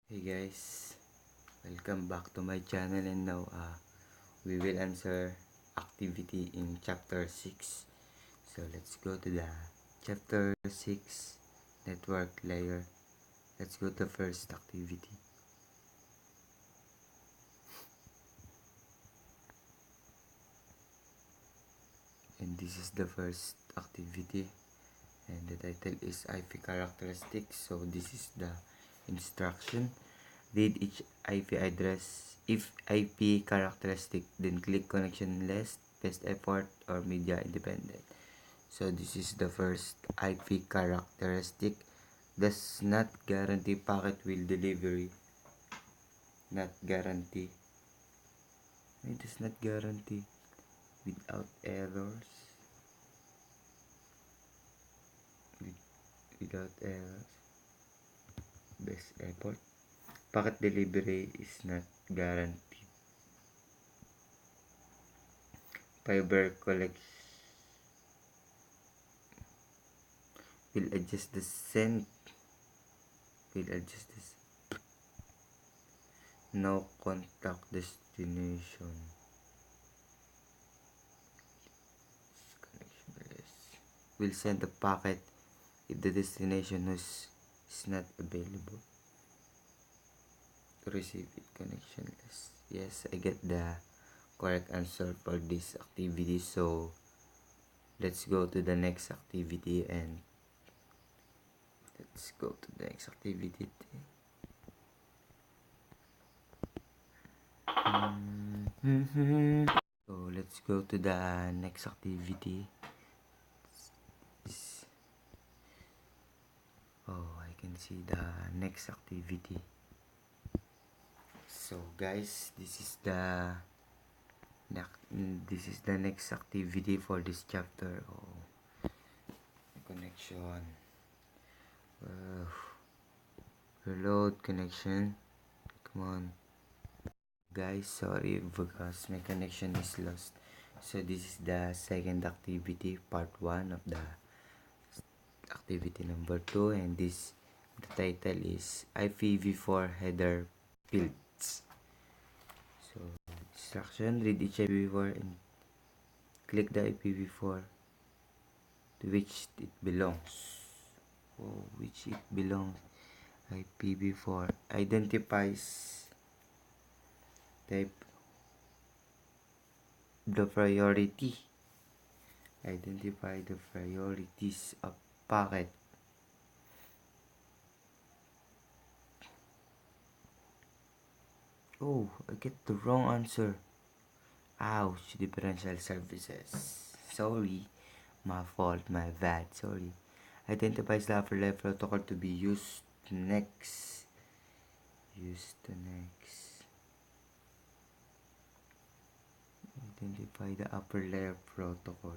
Hey guys, welcome back to my channel, and now we will answer activity in chapter 6. So let's go to the chapter 6 network layer. Let's go to first activity. And this is the first activity, and the title is IP characteristics. So this is the instruction. Read each IP address. If IP characteristic, then click connection list, best effort, or media independent. So this is the first IP characteristic. Does not guarantee packet will delivery. Not guarantee. It does not guarantee without errors. Without errors. Best effort. Packet delivery is not guaranteed. Fiber collection will adjust the send. Will adjust this. No contact destination. Connectionless. Will send the packet if the destination is not available to receive it. Connectionless. Yes, I get the correct answer for this activity. So let's go to the next activity, and let's go to the next activity. So let's go to the next activity. Oh, I can see the next activity. So guys, this is the next activity for this chapter. Oh, connection. Reload connection. Come on. Guys, sorry because my connection is lost. So this is the second activity, part 1 of the activity number 2, and the title is IPv4 header fields. So instruction: read each IPv4 and click the IPv4 to which it belongs. Oh, which it belongs. IPv4 identifies type the priority. Identify the priorities of packet. Oh, I get the wrong answer. Ouch, differential services. Sorry, my fault, my bad, sorry. Identifies the upper level protocol to be used next. Identify the upper layer protocol.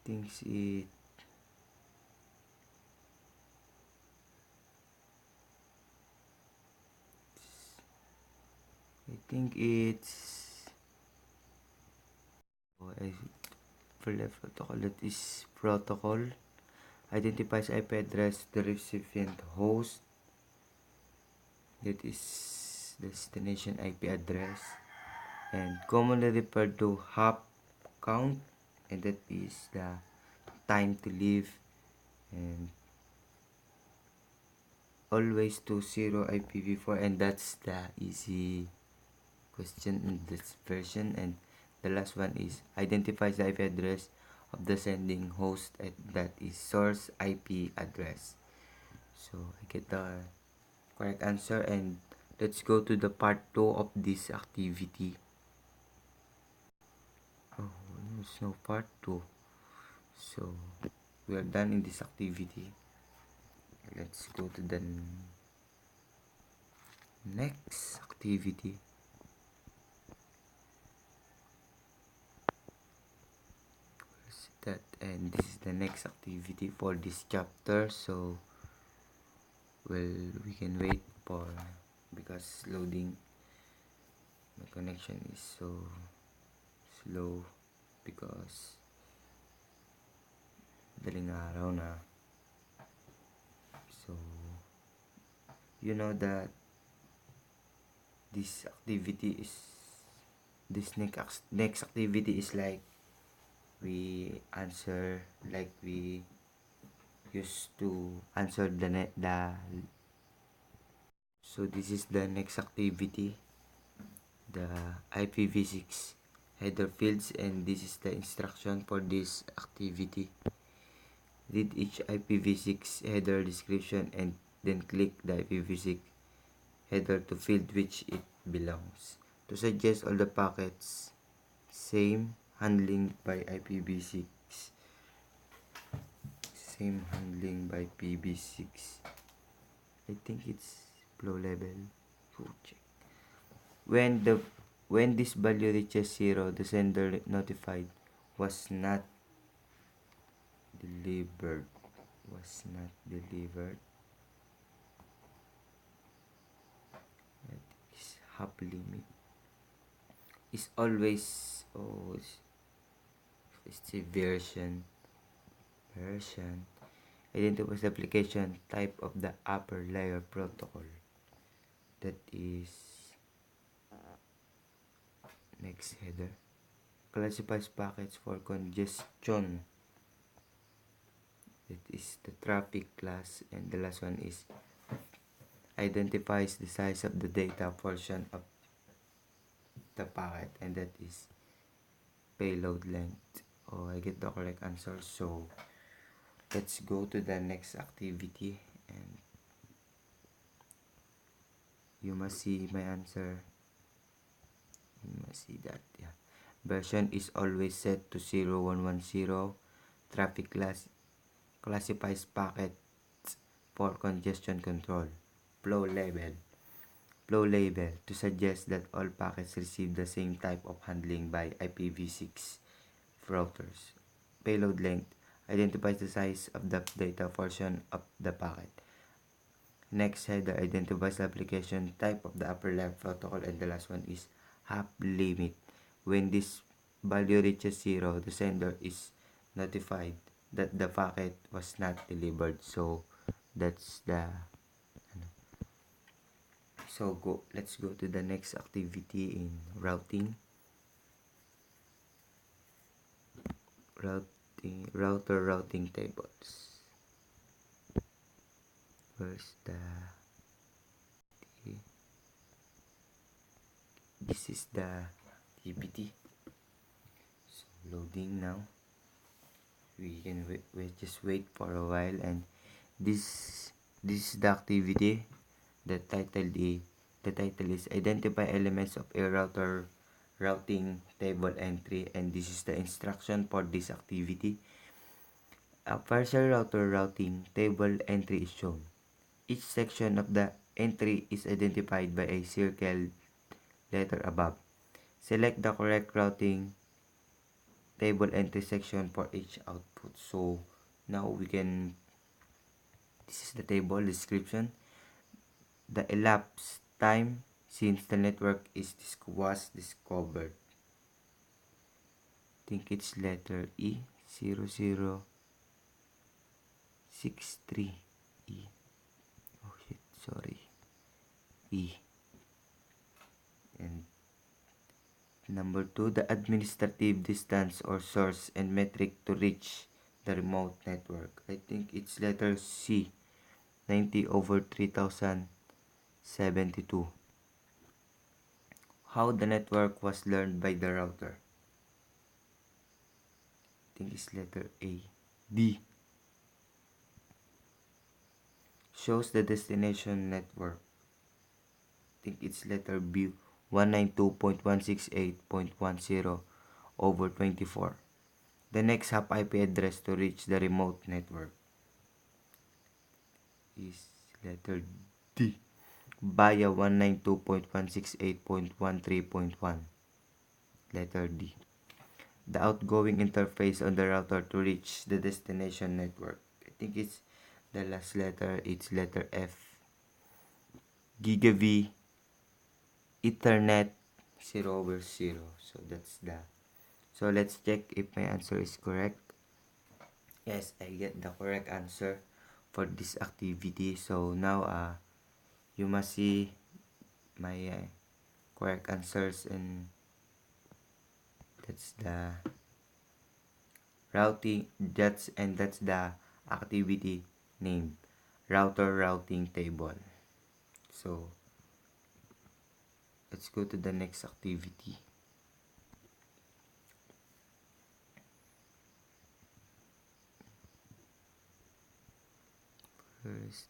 Thinks it. I think it's. Upper layer protocol. That is protocol. Identifies IP address the recipient host. That is destination IP address, and commonly referred to hop count, and that is the time to live, and always to 0 IPv4, and that's the easy question in this version. And the last one is identifies the IP address of the sending host, and that is source IP address. So I get the correct answer, and let's go to the part 2 of this activity. Oh, there's no part 2. So we are done in this activity. Let's go to the next activity. That, and this is the next activity for this chapter. So we can wait for, because loading, my connection is so slow because madaling araw na. So, you know that this activity is, this next activity is like we answer, like we used to answer so this is the next activity, the IPv6 header fields, and this is the instruction for this activity. Read each IPv6 header description and then click the IPv6 header to field which it belongs. To suggest all the packets, same handling by IPv6. Same handling by PB6. I think it's flow level. Check. When this value reaches 0, the sender notified was not delivered. Was not delivered. That is hop limit. Is always it's a version. Identifies the application type of the upper layer protocol. That is next header. Classifies packets for congestion. That is the traffic class, and the last one is identifies the size of the data portion of the packet, and that is payload length. I get the correct answer. So let's go to the next activity, and you must see my answer. You must see that, yeah. Version is always set to 0110. Traffic class classifies packets for congestion control. Flow label to suggest that all packets receive the same type of handling by IPv6 routers. Payload length identifies the size of the data portion of the packet. Next header identifies the application type of the upper layer protocol, and the last one is hop limit. When this value reaches 0, the sender is notified that the packet was not delivered. So that's the let's go to the next activity in routing. Router routing tables. First, this is the TPT. So loading now. We can just wait for a while, and this is the activity. The title is identify elements of a router routing table entry, and this is the instruction for this activity. A partial router routing table entry is shown. Each section of the entry is identified by a circled letter above. Select the correct routing table entry section for each output. So now we can, this is the table description. The elapsed time since the network was discovered. I think it's letter E, 0063 E. Oh shit, sorry. E. And number 2, the administrative distance or source and metric to reach the remote network. I think it's letter C, 90/3072. How the network was learned by the router. I think it's letter A. D. Shows the destination network. I think it's letter B, 192.168.10/24. The next hop IP address to reach the remote network is letter D, via 192.168.13.1. Letter D. The outgoing interface on the router to reach the destination network. I think it's the last letter, it's letter F. Gigav Ethernet 0/0. So that's the. So let's check if my answer is correct. Yes, I get the correct answer for this activity. So now you must see my correct answers, and that's the routing that's the activity name, router routing table. So let's go to the next activity. First,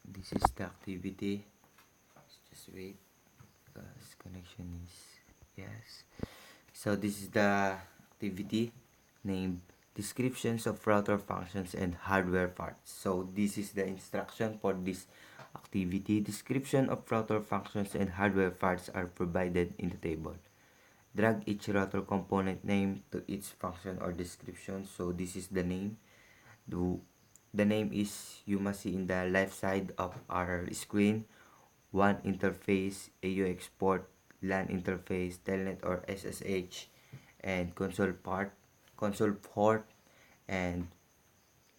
this is the activity. Just wait, because connection is yes. So this is the activity named descriptions of router functions and hardware parts. So this is the instruction for this activity. Description of router functions and hardware parts are provided in the table. Drag each router component name to its function or description. So this is the name. The name is, you must see in the left side of our screen. WAN interface, AUX port, LAN interface, telnet or SSH, and console port, and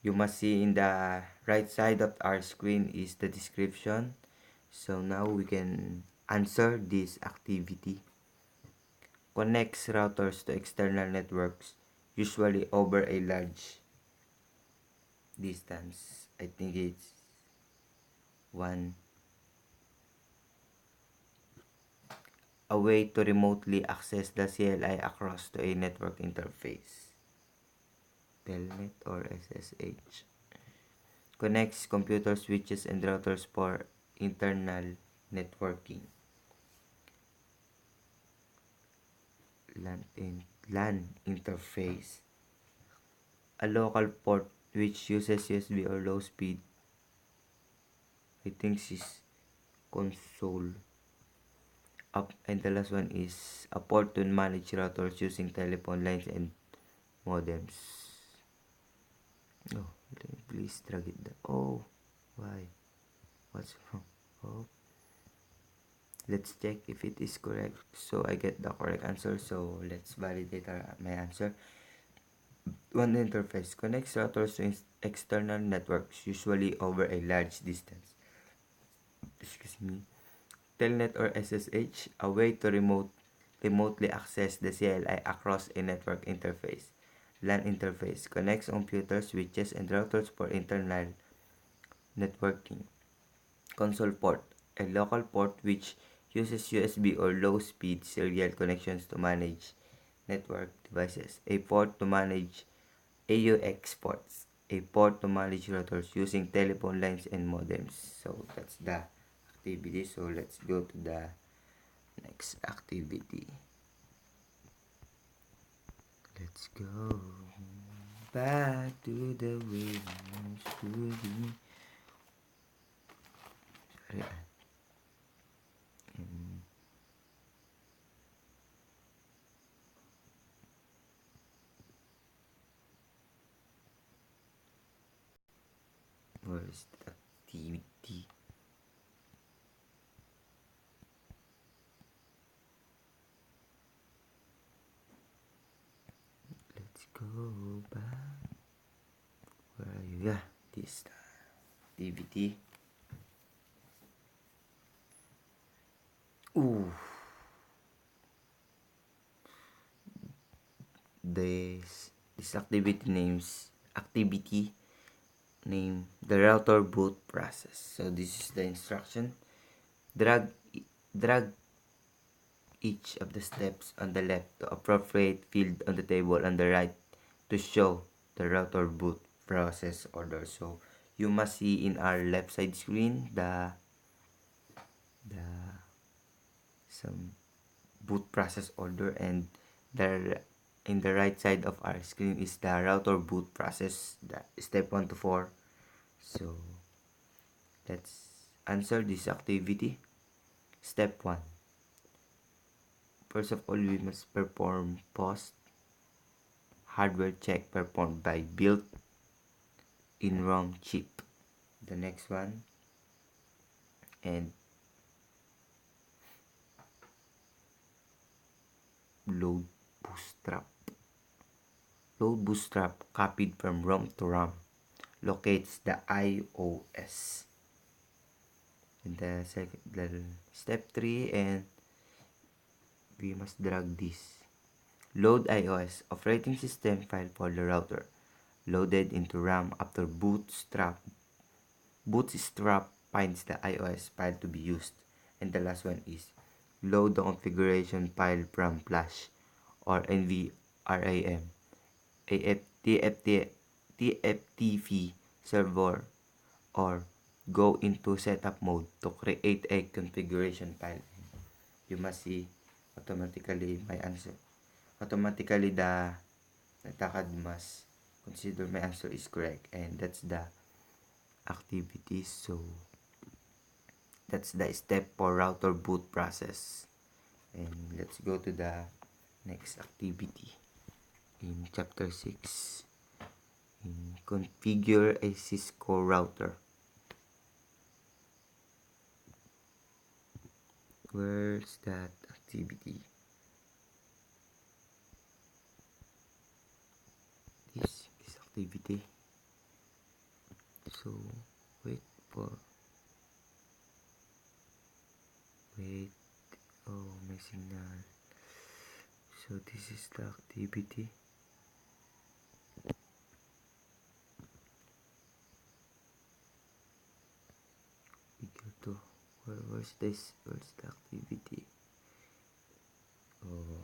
you must see in the right side of our screen is the description. So now we can answer this activity. Connects routers to external networks, usually over a large distance. I think it's one. A way to remotely access the CLI across to a network interface. Telnet or SSH. Connects computer switches and routers for internal networking. LAN interface. A local port which uses USB or low speed. I think this is console. Up, and the last one is a port to manage routers using telephone lines and modems. Oh, please drag it down. Oh, why? What's wrong? Oh, let's check if it is correct. So I get the correct answer. So let's validate my answer. One interface connects routers to external networks, usually over a large distance. Excuse me. Telnet or SSH, a way to remotely access the CLI across a network interface. LAN interface connects computers, switches, and routers for internal networking. Console port, a local port which uses USB or low-speed serial connections to manage network devices. A port to manage AUX ports. A port to manage routers using telephone lines and modems. So that's the activity. So let's go to the next activity. Let's go back to the way we used to be. Sorry. Where is the activity? Let's go back. Where are you? Yeah, this activity. Ooh, this activity name the router boot process. So this is the instruction. Drag drag each of the steps on the left to appropriate field on the table on the right to show the router boot process order. So you must see in our left side screen the some boot process order, and the in the right side of our screen is the router boot process, the step 1 to 4. So let's answer this activity. Step 1. First of all, we must perform post hardware check performed by built-in ROM chip. The next one, and load bootstrap. Load bootstrap copied from ROM to RAM locates the iOS. And the step 3, and we must drag this. Load iOS operating system file for the router. Loaded into RAM after bootstrap. Bootstrap finds the iOS file to be used. And the last one is load the configuration file from flash or NVRAM, TFTP server, or go into setup mode to create a configuration file. You must see automatically my answer. Automatically the Takad must consider my answer is correct, and that's the activity. So that's the step for router boot process. And let's go to the next activity in chapter 6. Configure a Cisco router. Where's that activity? This activity. So wait. Oh, my signal. So this is the activity. We go to where's this? Where's the activity? Oh.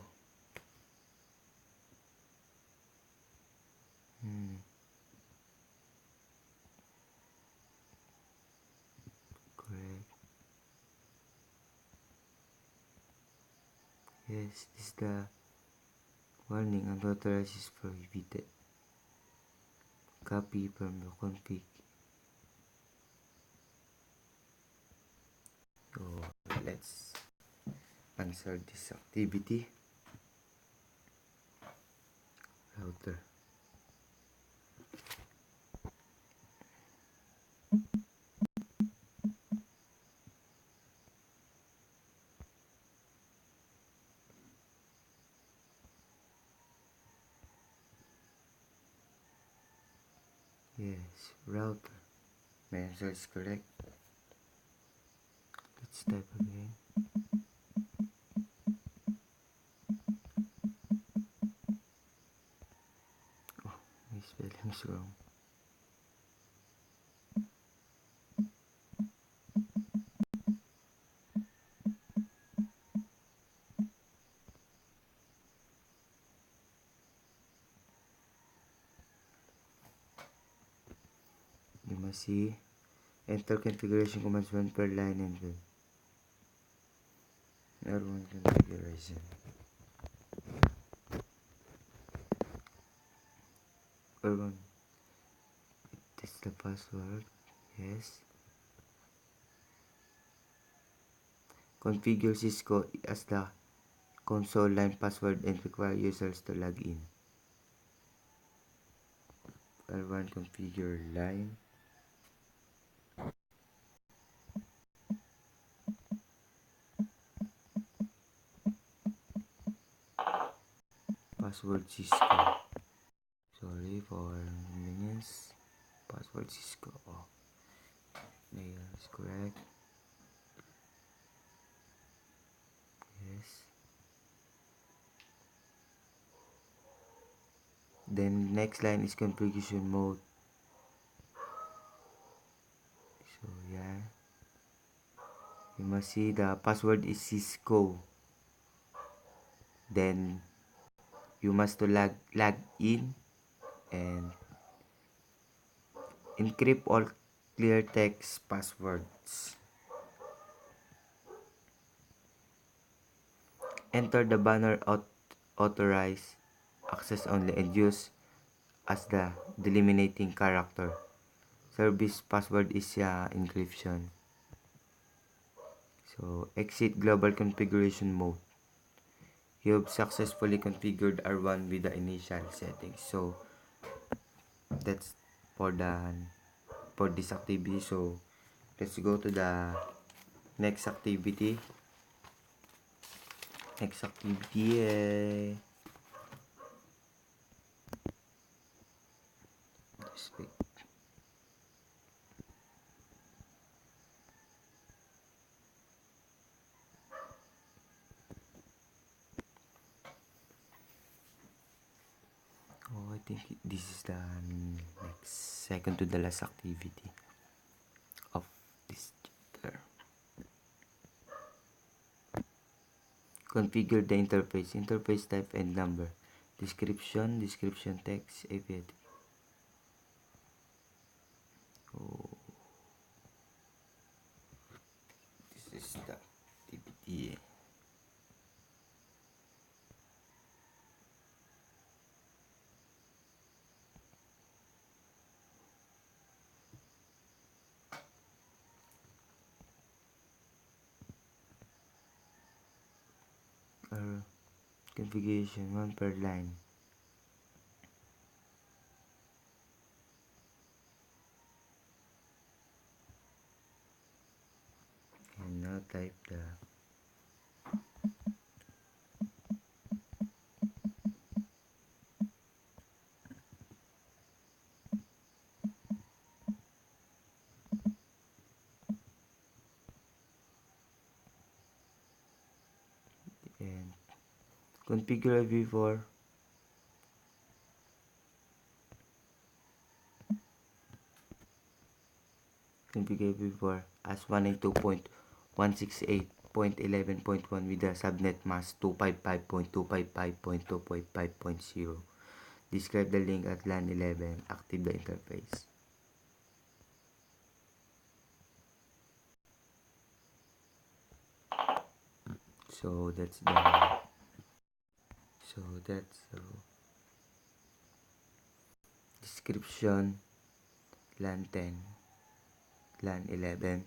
Correct. Yes, this is the warning. Unauthorized is prohibited. Copy from the config. So let's answer this activity. Router. Yes, router. My answer is correct. Let's type again. Oh, my spelling's wrong. You must see. Enter configuration commands 1 per line and R1 configuration. R1. That's the password. Yes. Configure Cisco as the console line password and require users to log in. R1 configure line. Password Cisco. Sorry for minutes. Password Cisco. Oh, is correct. Yes. Then next line is configuration mode. So yeah, you must see the password is Cisco. Then you must to log in and encrypt all clear text passwords. Enter the banner authorize access only and use as the delimiting character. Service password is encryption. So exit global configuration mode. You have successfully configured R1 with the initial settings. So that's for this activity. So let's go to the next activity. Speak. Oh, I think this is the next second to the last activity of this chapter. Configure the interface type and number, description text, API. Oh, this is the activity. Configuration 1 per line. And now type the and configure v4 configure v4 as 192.168.11.1 with the subnet mask 255.255.255.0. Describe the link at LAN 11. Active the interface. So that's description LAN 10, LAN 11.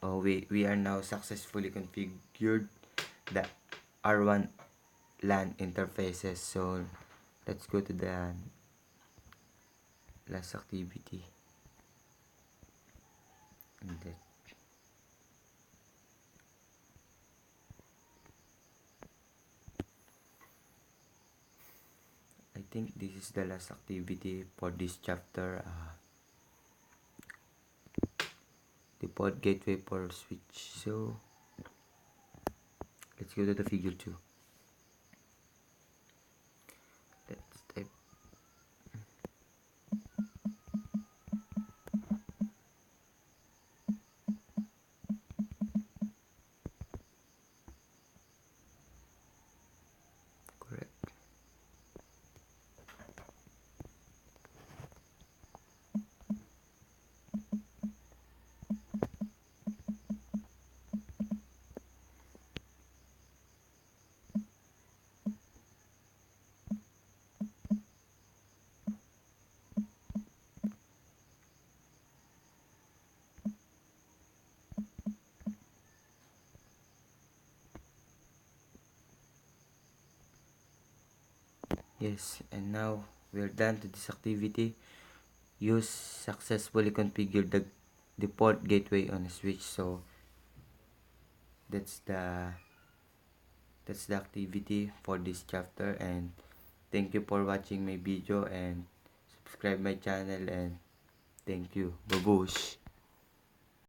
Oh, we are now successfully configured the R1 LAN interfaces. So let's go to the last activity. And that I think this is the last activity for this chapter. The port gateway for switch. So let's go to the figure 2. Let's type correct. Yes, and now we're done to this activity. Use successfully configured the port gateway on a switch. So that's the activity for this chapter, and thank you for watching my video and subscribe my channel, and thank you. Babush.